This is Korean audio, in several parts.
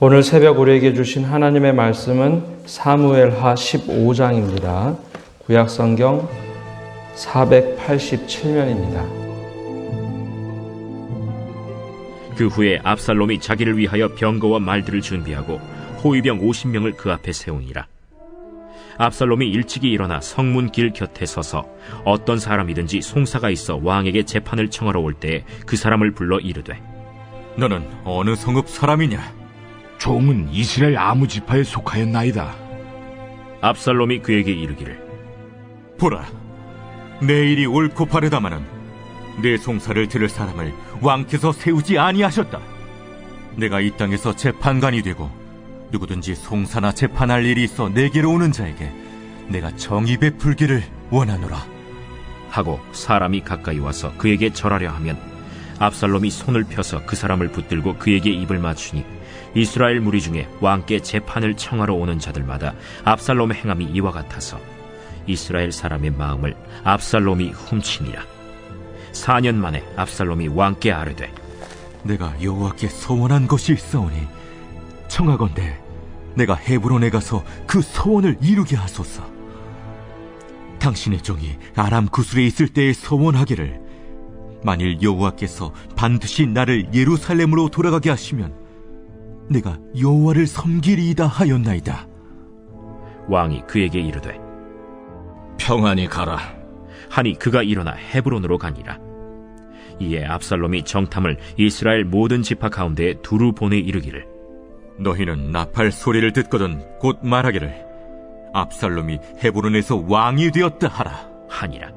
오늘 새벽 우리에게 주신 하나님의 말씀은 사무엘하 15장입니다. 구약성경 487면입니다. 그 후에 압살롬이 자기를 위하여 병거와 말들을 준비하고 호위병 50명을 그 앞에 세우니라. 압살롬이 일찍이 일어나 성문 길 곁에 서서 어떤 사람이든지 송사가 있어 왕에게 재판을 청하러 올 때에 그 사람을 불러 이르되, 너는 어느 성읍 사람이냐? 종은 이스라엘 아무 지파에 속하였나이다. 압살롬이 그에게 이르기를, 보라, 내일이 옳고 바르다마는 내 송사를 들을 사람을 왕께서 세우지 아니하셨다. 내가 이 땅에서 재판관이 되고 누구든지 송사나 재판할 일이 있어 내게로 오는 자에게 내가 정의 베풀기를 원하노라 하고 사람이 가까이 와서 그에게 절하려 하면 압살롬이 손을 펴서 그 사람을 붙들고 그에게 입을 맞추니 이스라엘 무리 중에 왕께 재판을 청하러 오는 자들마다 압살롬의 행함이 이와 같아서 이스라엘 사람의 마음을 압살롬이 훔치니라. 4년 만에 압살롬이 왕께 아뢰되, 내가 여호와께 서원한 것이 있사오니 청하건대 내가 헤브론에 가서 그 서원을 이루게 하소서. 당신의 종이 아람 구술에 있을 때에 서원하기를, 만일 여호와께서 반드시 나를 예루살렘으로 돌아가게 하시면 내가 여호와를 섬기리이다 하였나이다. 왕이 그에게 이르되, 평안히 가라. 하니 그가 일어나 헤브론으로 가니라. 이에 압살롬이 정탐을 이스라엘 모든 지파 가운데에 두루 보내 이르기를, 너희는 나팔 소리를 듣거든 곧 말하기를, 압살롬이 헤브론에서 왕이 되었다 하라 하니라.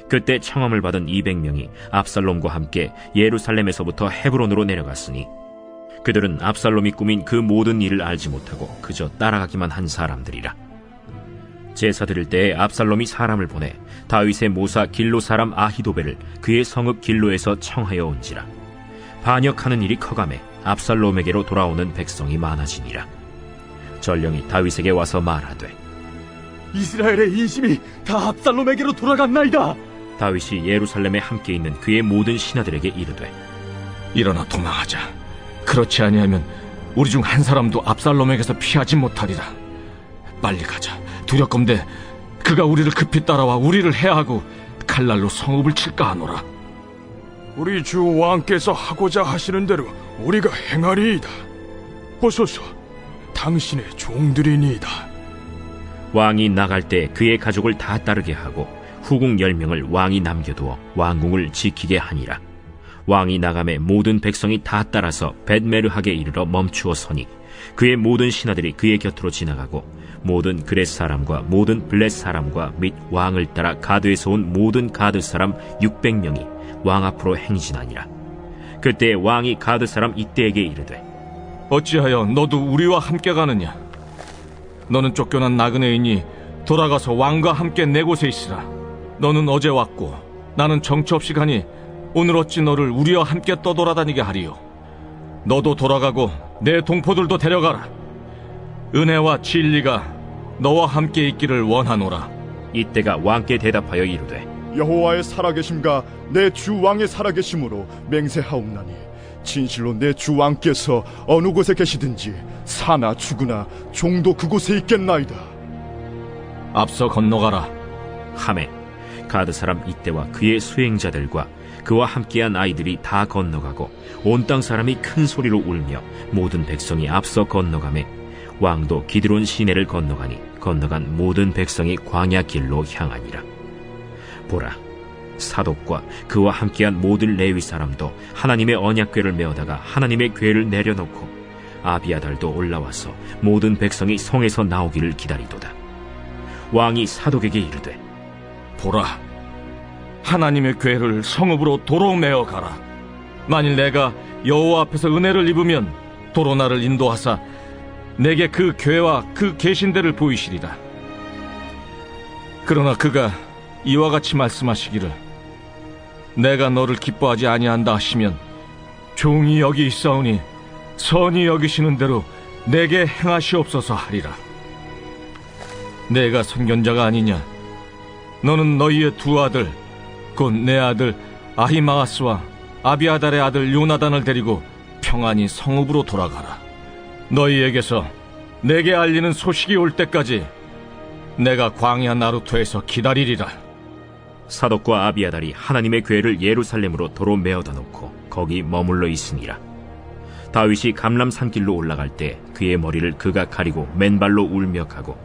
그때 청함을 받은 200명이 압살롬과 함께 예루살렘에서부터 헤브론으로 내려갔으니 그들은 압살롬이 꾸민 그 모든 일을 알지 못하고 그저 따라가기만 한 사람들이라. 제사 드릴 때에 압살롬이 사람을 보내 다윗의 모사 길로 사람 아히도벨을 그의 성읍 길로에서 청하여 온지라. 반역하는 일이 커가매 압살롬에게로 돌아오는 백성이 많아지니라. 전령이 다윗에게 와서 말하되, 이스라엘의 인심이 다 압살롬에게로 돌아갔나이다. 다윗이 예루살렘에 함께 있는 그의 모든 신하들에게 이르되, 일어나 도망하자. 그렇지 아니하면 우리 중 한 사람도 압살롬에게서 피하지 못하리라. 빨리 가자. 두렵건대 그가 우리를 급히 따라와 우리를 해하고 칼날로 성읍을 칠까 하노라. 우리 주 왕께서 하고자 하시는 대로 우리가 행하리이다. 보소서, 당신의 종들이니이다. 왕이 나갈 때 그의 가족을 다 따르게 하고 후궁 10명을 왕이 남겨두어 왕궁을 지키게 하니라. 왕이 나가매 모든 백성이 다 따라서 벳메르하게 이르러 멈추어 서니 그의 모든 신하들이 그의 곁으로 지나가고 모든 그렛 사람과 모든 블렛 사람과 및 왕을 따라 가드에서 온 모든 가드 사람 600명이 왕 앞으로 행진하니라. 그때 왕이 가드 사람 이때에게 이르되, 어찌하여 너도 우리와 함께 가느냐? 너는 쫓겨난 나그네이니 돌아가서 왕과 함께 내 곳에 있으라. 너는 어제 왔고 나는 정처 없이 가니 오늘 어찌 너를 우리와 함께 떠돌아다니게 하리요? 너도 돌아가고 내 동포들도 데려가라. 은혜와 진리가 너와 함께 있기를 원하노라. 이때가 왕께 대답하여 이르되, 여호와의 살아계심과 내 주 왕의 살아계심으로 맹세하옵나니 진실로 내 주 왕께서 어느 곳에 계시든지 사나 죽으나 종도 그곳에 있겠나이다. 앞서 건너가라. 하매 가드 사람 이때와 그의 수행자들과 그와 함께한 아이들이 다 건너가고 온 땅 사람이 큰 소리로 울며 모든 백성이 앞서 건너가매 왕도 기드론 시내를 건너가니 건너간 모든 백성이 광야 길로 향하니라. 보라, 사독과 그와 함께한 모든 레위 사람도 하나님의 언약궤를 메어다가 하나님의 궤를 내려놓고 아비아달도 올라와서 모든 백성이 성에서 나오기를 기다리도다. 왕이 사독에게 이르되, 보라, 하나님의 궤를 성읍으로 도로 메어 가라. 만일 내가 여호와 앞에서 은혜를 입으면 도로 나를 인도하사 내게 그 궤와 그 계신대를 보이시리다. 그러나 그가 이와 같이 말씀하시기를, 내가 너를 기뻐하지 아니한다 하시면 종이 여기 있사오니 선히 여기시는 대로 내게 행하시옵소서 하리라. 내가 선견자가 아니냐? 너는 너희의 두 아들 곧 내 아들 아히마아스와 아비아달의 아들 요나단을 데리고 평안히 성읍으로 돌아가라. 너희에게서 내게 알리는 소식이 올 때까지 내가 광야 나루토에서 기다리리라. 사독과 아비아달이 하나님의 궤를 예루살렘으로 도로 메어다 놓고 거기 머물러 있으니라. 다윗이 감람 산길로 올라갈 때 그의 머리를 그가 가리고 맨발로 울며 가고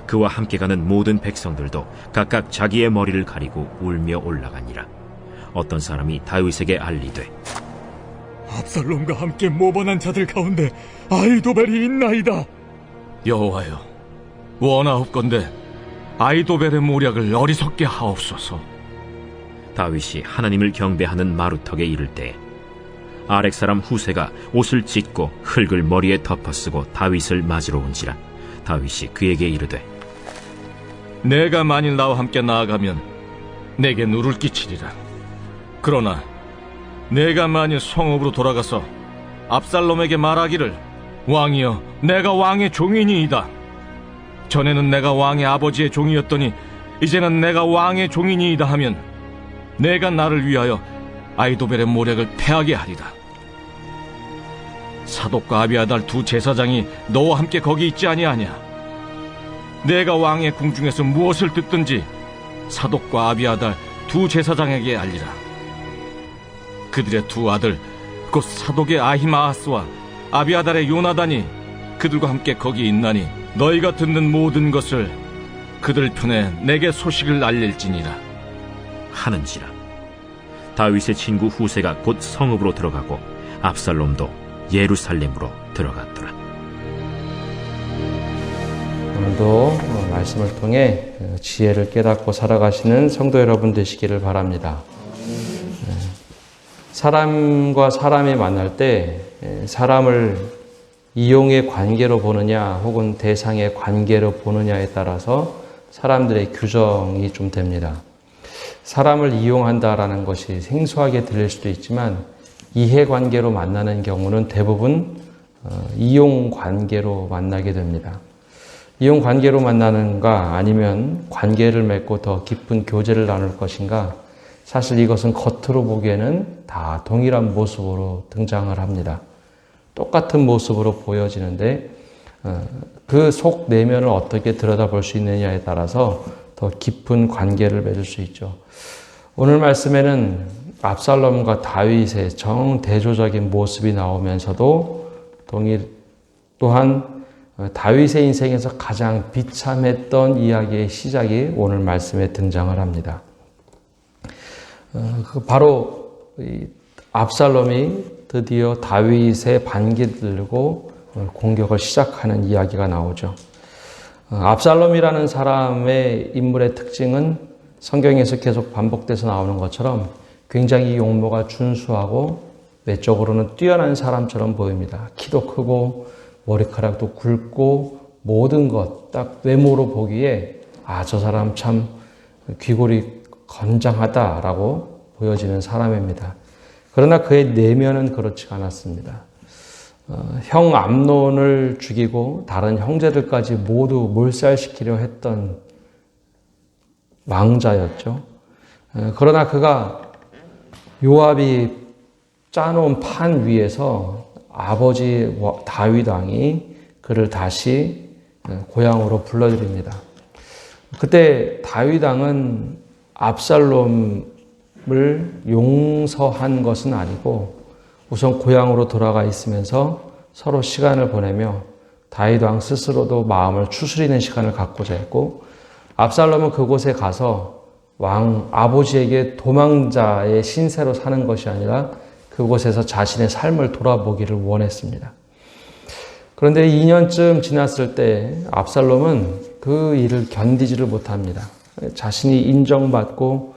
그와 함께 가는 모든 백성들도 각각 자기의 머리를 가리고 울며 올라가니라. 어떤 사람이 다윗에게 알리되 압살롬과 함께 모반한 자들 가운데 아히도벨이 있나이다. 여호와여, 원하옵건대 아히도벨의 모략을 어리석게 하옵소서. 다윗이 하나님을 경배하는 마루턱에 이를 때 아렉 사람 후세가 옷을 찢고 흙을 머리에 덮어쓰고 다윗을 맞으러 온지라. 다윗이 그에게 이르되 내가 만일 나와 함께 나아가면 내게 누를 끼치리라. 그러나 내가 만일 성읍으로 돌아가서 압살롬에게 말하기를 왕이여, 내가 왕의 종이니이다. 전에는 내가 왕의 아버지의 종이었더니 이제는 내가 왕의 종이니이다 하면 내가 나를 위하여 아히도벨의 모략을 패하게 하리라. 사독과 아비아달 두 제사장이 너와 함께 거기 있지 아니하냐? 내가 왕의 궁중에서 무엇을 듣든지 사독과 아비아달 두 제사장에게 알리라. 그들의 두 아들 곧 사독의 아히마아스와 아비아달의 요나단이 그들과 함께 거기 있나니 너희가 듣는 모든 것을 그들 편에 내게 소식을 알릴지니라 하는지라. 다윗의 친구 후세가 곧 성읍으로 들어가고 압살롬도 예루살렘으로 들어갔더라. 오늘도 말씀을 통해 지혜를 깨닫고 살아가시는 성도 여러분 되시기를 바랍니다. 사람과 사람이 만날 때 사람을 이용의 관계로 보느냐 혹은 대상의 관계로 보느냐에 따라서 사람들의 규정이 좀 됩니다. 사람을 이용한다라는 것이 생소하게 들릴 수도 있지만 이해관계로 만나는 경우는 대부분 이용관계로 만나게 됩니다. 이용관계로 만나는가 아니면 관계를 맺고 더 깊은 교제를 나눌 것인가, 사실 이것은 겉으로 보기에는 다 동일한 모습으로 등장을 합니다. 똑같은 모습으로 보여지는데 그 속 내면을 어떻게 들여다볼 수 있느냐에 따라서 더 깊은 관계를 맺을 수 있죠. 오늘 말씀에는 압살롬과 다윗의 정대조적인 모습이 나오면서도 또한 다윗의 인생에서 가장 비참했던 이야기의 시작이 오늘 말씀에 등장을 합니다. 바로 압살롬이 드디어 다윗의 반기를 들고 공격을 시작하는 이야기가 나오죠. 압살롬이라는 사람의 인물의 특징은 성경에서 계속 반복돼서 나오는 것처럼 굉장히 용모가 준수하고 외적으로는 뛰어난 사람처럼 보입니다. 키도 크고 머리카락도 굵고 모든 것 딱 외모로 보기에 저 사람 참 귀골이 건장하다라고 보여지는 사람입니다. 그러나 그의 내면은 그렇지가 않았습니다. 형 암논을 죽이고 다른 형제들까지 모두 몰살시키려 했던 왕자였죠. 그러나 그가 요압이 짜놓은 판 위에서 아버지 다윗 왕이 그를 다시 고향으로 불러들입니다. 그때 다윗 왕은 압살롬을 용서한 것은 아니고 우선 고향으로 돌아가 있으면서 서로 시간을 보내며 다윗 왕 스스로도 마음을 추스리는 시간을 갖고자 했고, 압살롬은 그곳에 가서 왕 아버지에게 도망자의 신세로 사는 것이 아니라 그곳에서 자신의 삶을 돌아보기를 원했습니다. 그런데 2년쯤 지났을 때 압살롬은 그 일을 견디지를 못합니다. 자신이 인정받고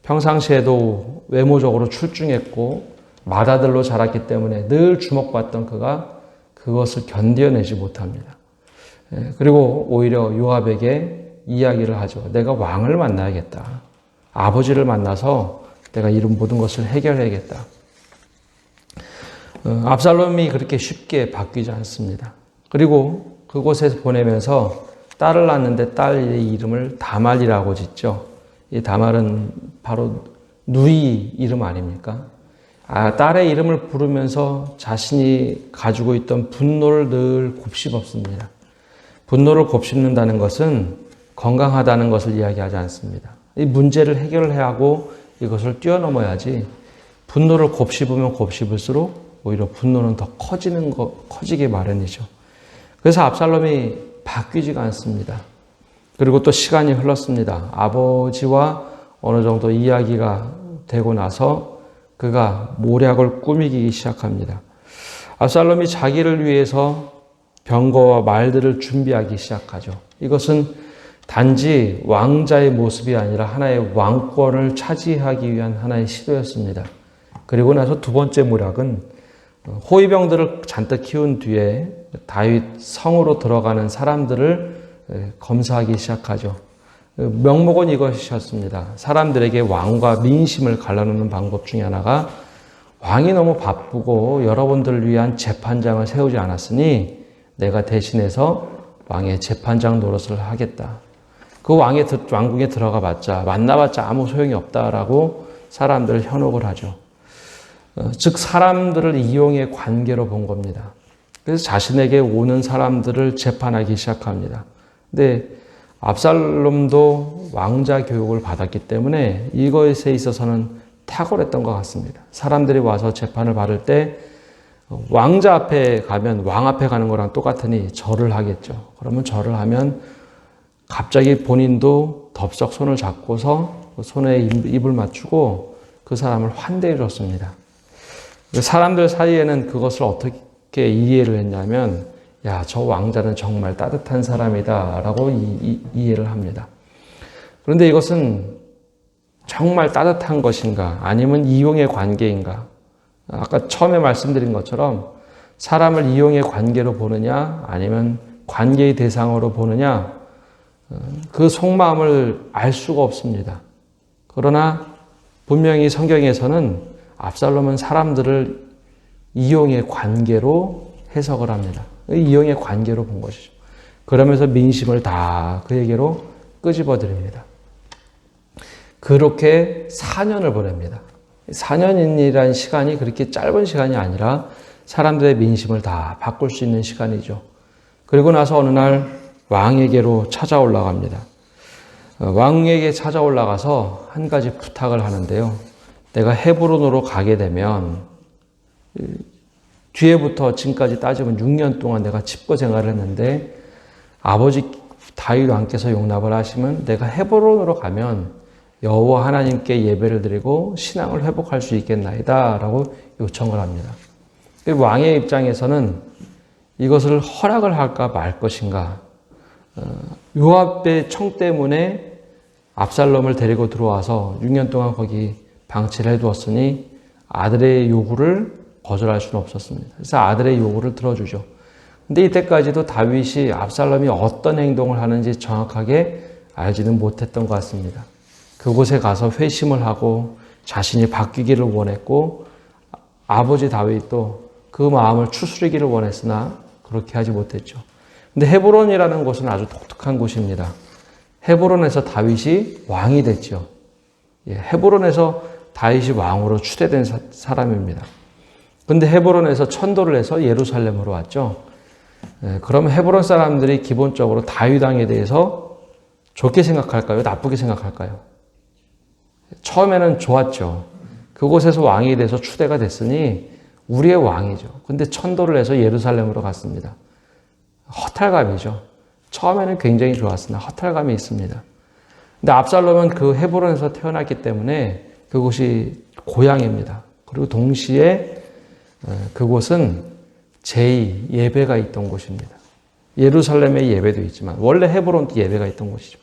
평상시에도 외모적으로 출중했고 맏아들로 자랐기 때문에 늘 주목받던 그가 그것을 견뎌내지 못합니다. 그리고 오히려 요압에게 이야기를 하죠. 내가 왕을 만나야겠다. 아버지를 만나서 내가 이런 모든 것을 해결해야겠다. 압살롬이 그렇게 쉽게 바뀌지 않습니다. 그리고 그곳에서 보내면서 딸을 낳았는데 딸의 이름을 다말이라고 짓죠. 이 다말은 바로 누이 이름 아닙니까? 딸의 이름을 부르면서 자신이 가지고 있던 분노를 늘 곱씹었습니다. 분노를 곱씹는다는 것은 건강하다는 것을 이야기하지 않습니다. 이 문제를 해결해야 하고 이것을 뛰어넘어야지 분노를 곱씹으면 곱씹을수록 오히려 분노는 더 커지기 마련이죠. 그래서 압살롬이 바뀌지가 않습니다. 그리고 또 시간이 흘렀습니다. 아버지와 어느 정도 이야기가 되고 나서 그가 모략을 꾸미기 시작합니다. 압살롬이 자기를 위해서 병거와 말들을 준비하기 시작하죠. 이것은 단지 왕자의 모습이 아니라 하나의 왕권을 차지하기 위한 하나의 시도였습니다. 그리고 나서 두 번째 모략은 호위병들을 잔뜩 키운 뒤에 다윗 성으로 들어가는 사람들을 검사하기 시작하죠. 명목은 이것이었습니다. 사람들에게 왕과 민심을 갈라놓는 방법 중에 하나가 왕이 너무 바쁘고 여러분들을 위한 재판장을 세우지 않았으니 내가 대신해서 왕의 재판장 노릇을 하겠다. 그 왕궁에 들어가 봤자 만나봤자 아무 소용이 없다라고 사람들을 현혹을 하죠. 즉 사람들을 이용의 관계로 본 겁니다. 그래서 자신에게 오는 사람들을 재판하기 시작합니다. 근데 압살롬도 왕자 교육을 받았기 때문에 이것에 있어서는 탁월했던 것 같습니다. 사람들이 와서 재판을 받을 때 왕자 앞에 가면 왕 앞에 가는 거랑 똑같으니 절을 하겠죠. 그러면 절을 하면 갑자기 본인도 덥석 손을 잡고서 손에 입을 맞추고 그 사람을 환대해 줬습니다. 사람들 사이에는 그것을 어떻게 이해를 했냐면 야, 저 왕자는 정말 따뜻한 사람이다 라고 이해를 합니다. 그런데 이것은 정말 따뜻한 것인가 아니면 이용의 관계인가? 아까 처음에 말씀드린 것처럼 사람을 이용의 관계로 보느냐 아니면 관계의 대상으로 보느냐 그 속마음을 알 수가 없습니다. 그러나 분명히 성경에서는 압살롬은 사람들을 이용의 관계로 해석을 합니다. 이용의 관계로 본 것이죠. 그러면서 민심을 다 그에게로 끄집어드립니다. 그렇게 4년을 보냅니다. 4년이라는 시간이 그렇게 짧은 시간이 아니라 사람들의 민심을 다 바꿀 수 있는 시간이죠. 그리고 나서 어느 날 왕에게로 찾아올라갑니다. 왕에게 찾아올라가서 한 가지 부탁을 하는데요. 내가 헤브론으로 가게 되면 뒤에부터 지금까지 따지면 6년 동안 내가 집거 생활을 했는데 아버지 다윗 왕께서 용납을 하시면 내가 헤브론으로 가면 여호와 하나님께 예배를 드리고 신앙을 회복할 수 있겠나이다 라고 요청을 합니다. 왕의 입장에서는 이것을 허락을 할까 말 것인가. 요압의 청 때문에 압살롬을 데리고 들어와서 6년 동안 거기 방치를 해두었으니 아들의 요구를 거절할 수는 없었습니다. 그래서 아들의 요구를 들어주죠. 근데 이때까지도 다윗이 압살롬이 어떤 행동을 하는지 정확하게 알지는 못했던 것 같습니다. 그곳에 가서 회심을 하고 자신이 바뀌기를 원했고 아버지 다윗도 그 마음을 추스리기를 원했으나 그렇게 하지 못했죠. 근데 헤브론이라는 곳은 아주 독특한 곳입니다. 헤브론에서 다윗이 왕이 됐죠. 헤브론에서 다윗이 왕으로 추대된 사람입니다. 근데 헤브론에서 천도를 해서 예루살렘으로 왔죠. 그러면 헤브론 사람들이 기본적으로 다윗 왕에 대해서 좋게 생각할까요? 나쁘게 생각할까요? 처음에는 좋았죠. 그곳에서 왕이 돼서 추대가 됐으니 우리의 왕이죠. 근데 천도를 해서 예루살렘으로 갔습니다. 허탈감이죠. 처음에는 굉장히 좋았으나 허탈감이 있습니다. 근데 압살롬은 그 헤브론에서 태어났기 때문에 그곳이 고향입니다. 그리고 동시에 그곳은 제2 예배가 있던 곳입니다. 예루살렘의 예배도 있지만 원래 헤브론도 예배가 있던 곳이죠.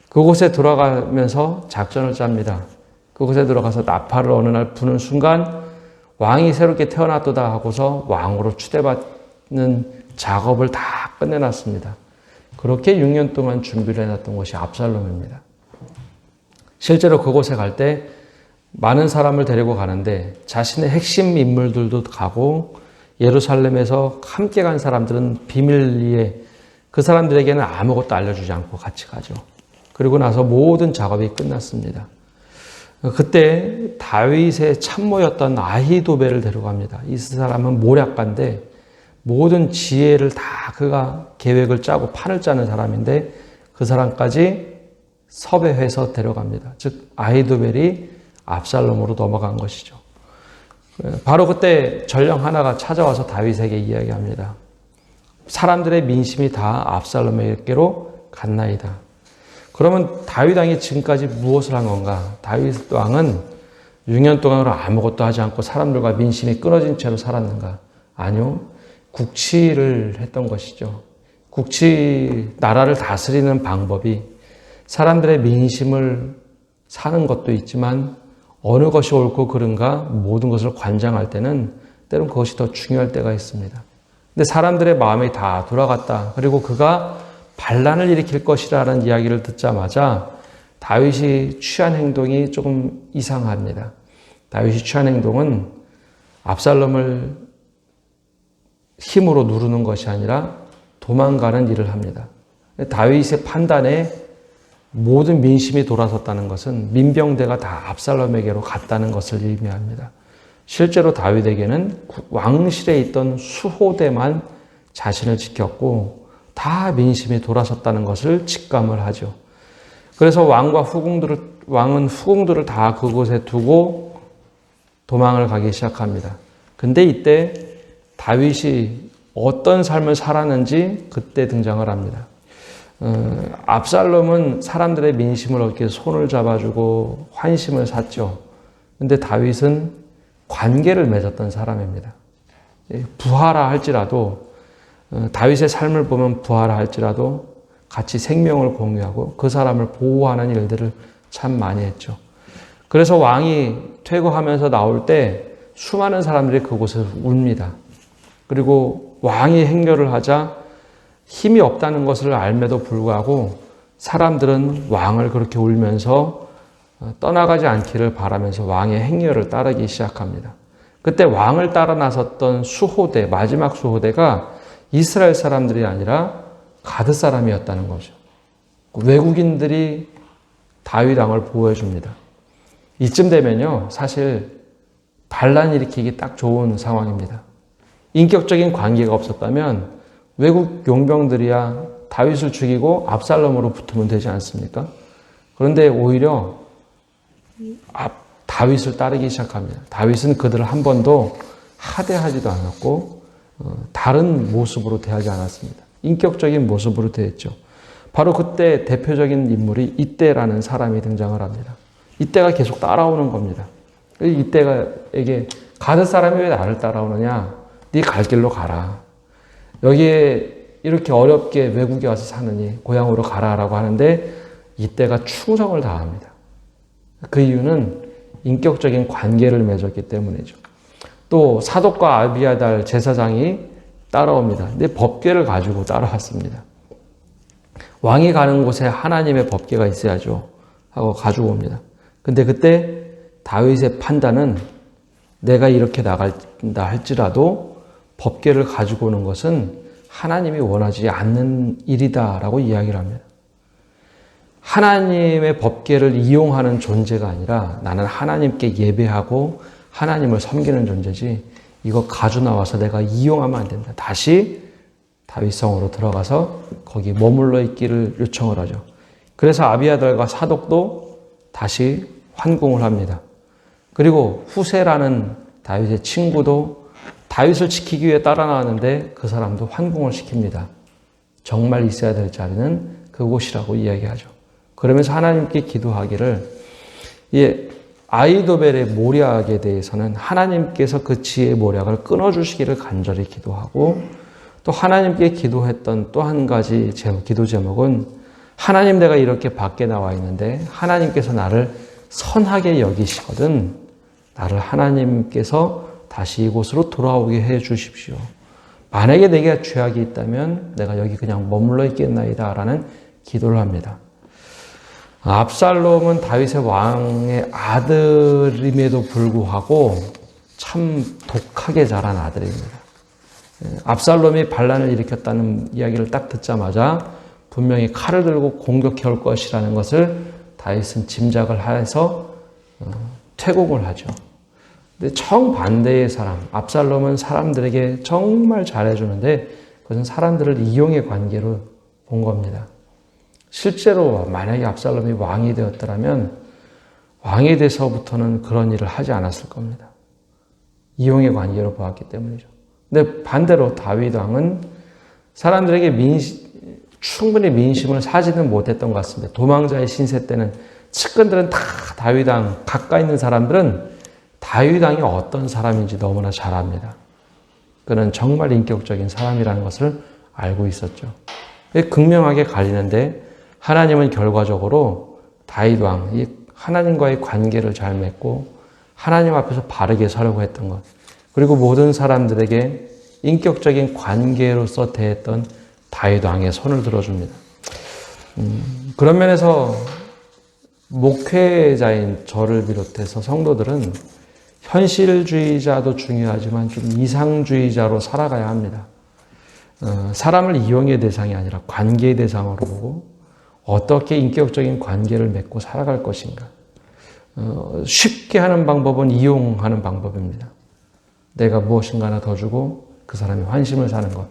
그곳에 돌아가면서 작전을 짭니다. 그곳에 들어가서 나팔을 어느 날 부는 순간 왕이 새롭게 태어났도다 하고서 왕으로 추대받는 작업을 다 끝내놨습니다. 그렇게 6년 동안 준비를 해놨던 것이 압살롬입니다. 실제로 그곳에 갈 때 많은 사람을 데리고 가는데 자신의 핵심 인물들도 가고 예루살렘에서 함께 간 사람들은 비밀리에 그 사람들에게는 아무것도 알려주지 않고 같이 가죠. 그리고 나서 모든 작업이 끝났습니다. 그때 다윗의 참모였던 아히도벨을 데려갑니다. 이 사람은 모략가인데 모든 지혜를 다 그가 계획을 짜고 판을 짜는 사람인데 그 사람까지 섭외해서 데려갑니다. 즉 아히도벨이 압살롬으로 넘어간 것이죠. 바로 그때 전령 하나가 찾아와서 다윗에게 이야기합니다. 사람들의 민심이 다 압살롬에게로 갔나이다. 그러면 다윗 왕이 지금까지 무엇을 한 건가? 다윗 왕은 6년 동안으로 아무것도 하지 않고 사람들과 민심이 끊어진 채로 살았는가? 아니요. 국치를 했던 것이죠. 나라를 다스리는 방법이 사람들의 민심을 사는 것도 있지만 어느 것이 옳고 그른가 모든 것을 관장할 때는 때론 그것이 더 중요할 때가 있습니다. 근데 사람들의 마음이 다 돌아갔다. 그리고 그가 반란을 일으킬 것이라는 이야기를 듣자마자 다윗이 취한 행동이 조금 이상합니다. 다윗이 취한 행동은 압살롬을 힘으로 누르는 것이 아니라 도망가는 일을 합니다. 다윗의 판단에 모든 민심이 돌아섰다는 것은 민병대가 다 압살롬에게로 갔다는 것을 의미합니다. 실제로 다윗에게는 왕실에 있던 수호대만 자신을 지켰고 다 민심이 돌아섰다는 것을 직감을 하죠. 그래서 왕은 후궁들을 다 그곳에 두고 도망을 가기 시작합니다. 근데 이때 다윗이 어떤 삶을 살았는지 그때 등장을 합니다. 압살롬은 사람들의 민심을 얻기 위해서 손을 잡아주고 환심을 샀죠. 근데 다윗은 관계를 맺었던 사람입니다. 부하라 할지라도 다윗의 삶을 보면 부하라 할지라도 같이 생명을 공유하고 그 사람을 보호하는 일들을 참 많이 했죠. 그래서 왕이 퇴거하면서 나올 때 수많은 사람들이 그곳에서 웁니다. 그리고 왕이 행렬을 하자 힘이 없다는 것을 알매도 불구하고 사람들은 왕을 그렇게 울면서 떠나가지 않기를 바라면서 왕의 행렬을 따르기 시작합니다. 그때 왕을 따라 나섰던 수호대, 마지막 수호대가 이스라엘 사람들이 아니라 가드 사람이었다는 거죠. 외국인들이 다윗 왕을 보호해 줍니다. 이쯤 되면요, 사실 반란 일으키기 딱 좋은 상황입니다. 인격적인 관계가 없었다면 외국 용병들이야 다윗을 죽이고 압살롬으로 붙으면 되지 않습니까? 그런데 오히려 다윗을 따르기 시작합니다. 다윗은 그들을 한 번도 하대하지도 않았고 다른 모습으로 대하지 않았습니다. 인격적인 모습으로 대했죠. 바로 그때 대표적인 인물이 이때라는 사람이 등장을 합니다. 이때가 계속 따라오는 겁니다. 이때에게 가드 사람이 왜 나를 따라오느냐? 네 갈 길로 가라. 여기에 이렇게 어렵게 외국에 와서 사느니 고향으로 가라라고 하는데 이때가 충성을 다합니다. 그 이유는 인격적인 관계를 맺었기 때문이죠. 또 사독과 아비아달 제사장이 따라옵니다. 근데 법궤를 가지고 따라왔습니다. 왕이 가는 곳에 하나님의 법궤가 있어야죠 하고 가지고 옵니다. 근데 그때 다윗의 판단은 내가 이렇게 나간다 할지라도 법궤를 가지고 오는 것은 하나님이 원하지 않는 일이다라고 이야기를 합니다. 하나님의 법궤를 이용하는 존재가 아니라 나는 하나님께 예배하고 하나님을 섬기는 존재지 이거 가져 나와서 내가 이용하면 안 된다. 다시 다윗성으로 들어가서 거기 머물러 있기를 요청을 하죠. 그래서 아비아달과 사독도 다시 환궁을 합니다. 그리고 후세라는 다윗의 친구도 다윗을 지키기 위해 따라 나왔는데 그 사람도 환궁을 시킵니다. 정말 있어야 될 자리는 그곳이라고 이야기하죠. 그러면서 하나님께 기도하기를 아히도벨의 모략에 대해서는 하나님께서 그 지혜의 모략을 끊어주시기를 간절히 기도하고 또 하나님께 기도했던 또 한 가지 기도 제목은 하나님 내가 이렇게 밖에 나와 있는데 하나님께서 나를 선하게 여기시거든 나를 하나님께서 다시 이곳으로 돌아오게 해 주십시오. 만약에 내게 죄악이 있다면 내가 여기 그냥 머물러 있겠나이다 라는 기도를 합니다. 압살롬은 다윗의 왕의 아들임에도 불구하고 참 독하게 자란 아들입니다. 압살롬이 반란을 일으켰다는 이야기를 딱 듣자마자 분명히 칼을 들고 공격해 올 것이라는 것을 다윗은 짐작을 해서 퇴공을 하죠. 근데 정반대의 사람, 압살롬은 사람들에게 정말 잘해주는데 그것은 사람들을 이용의 관계로 본 겁니다. 실제로 만약에 압살롬이 왕이 되었더라면 왕이 돼서부터는 그런 일을 하지 않았을 겁니다. 이용의 관계로 보았기 때문이죠. 근데 반대로 다윗 왕은 사람들에게 충분히 민심을 사지는 못했던 것 같습니다. 도망자의 신세 때는 측근들은 다 다윗 왕, 가까이 있는 사람들은 다윗 왕이 어떤 사람인지 너무나 잘 압니다. 그는 정말 인격적인 사람이라는 것을 알고 있었죠. 극명하게 갈리는데 하나님은 결과적으로 다윗 왕이 하나님과의 관계를 잘 맺고 하나님 앞에서 바르게 서려고 했던 것, 그리고 모든 사람들에게 인격적인 관계로서 대했던 다윗 왕의 손을 들어줍니다. 그런 면에서 목회자인 저를 비롯해서 성도들은 현실주의자도 중요하지만 좀 이상주의자로 살아가야 합니다. 사람을 이용의 대상이 아니라 관계의 대상으로 보고 어떻게 인격적인 관계를 맺고 살아갈 것인가. 쉽게 하는 방법은 이용하는 방법입니다. 내가 무엇인가 하나 더 주고 그 사람이 환심을 사는 것.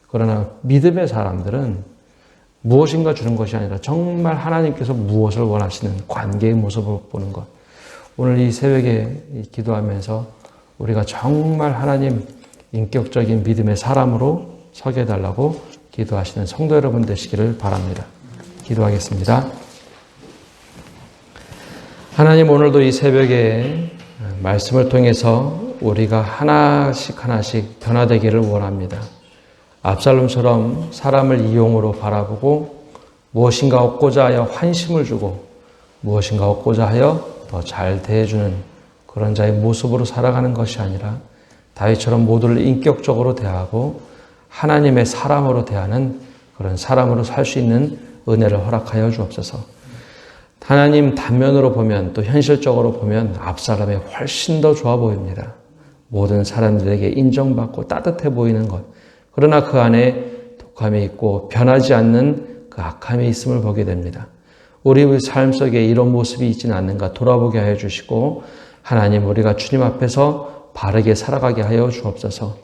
그러나 믿음의 사람들은 무엇인가 주는 것이 아니라 정말 하나님께서 무엇을 원하시는 관계의 모습을 보는 것. 오늘 이 새벽에 기도하면서 우리가 정말 하나님 인격적인 믿음의 사람으로 서게 해달라고 기도하시는 성도 여러분 되시기를 바랍니다. 기도하겠습니다. 하나님, 오늘도 이 새벽에 말씀을 통해서 우리가 하나씩 하나씩 변화되기를 원합니다. 압살롬처럼 사람을 이용으로 바라보고 무엇인가 얻고자 하여 환심을 주고 무엇인가 얻고자 하여 더 잘 대해주는 그런 자의 모습으로 살아가는 것이 아니라 다윗처럼 모두를 인격적으로 대하고 하나님의 사람으로 대하는 그런 사람으로 살 수 있는 은혜를 허락하여 주옵소서. 하나님, 단면으로 보면 또 현실적으로 보면 압살롬이 훨씬 더 좋아 보입니다. 모든 사람들에게 인정받고 따뜻해 보이는 것. 그러나 그 안에 독함이 있고 변하지 않는 그 악함이 있음을 보게 됩니다. 우리 삶 속에 이런 모습이 있지는 않는가 돌아보게 하여 주시고 하나님, 우리가 주님 앞에서 바르게 살아가게 하여 주옵소서.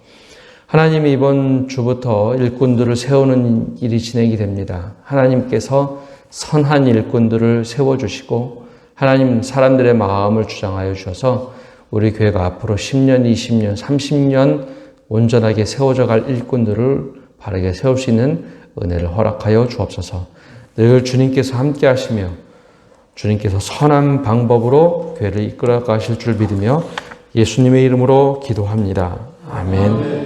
하나님이 이번 주부터 일꾼들을 세우는 일이 진행이 됩니다. 하나님께서 선한 일꾼들을 세워주시고 하나님, 사람들의 마음을 주장하여 주셔서 우리 교회가 앞으로 10년, 20년, 30년 온전하게 세워져 갈 일꾼들을 바르게 세울 수 있는 은혜를 허락하여 주옵소서. 늘 주님께서 함께 하시며 주님께서 선한 방법으로 교회를 이끌어 가실 줄 믿으며 예수님의 이름으로 기도합니다. 아멘.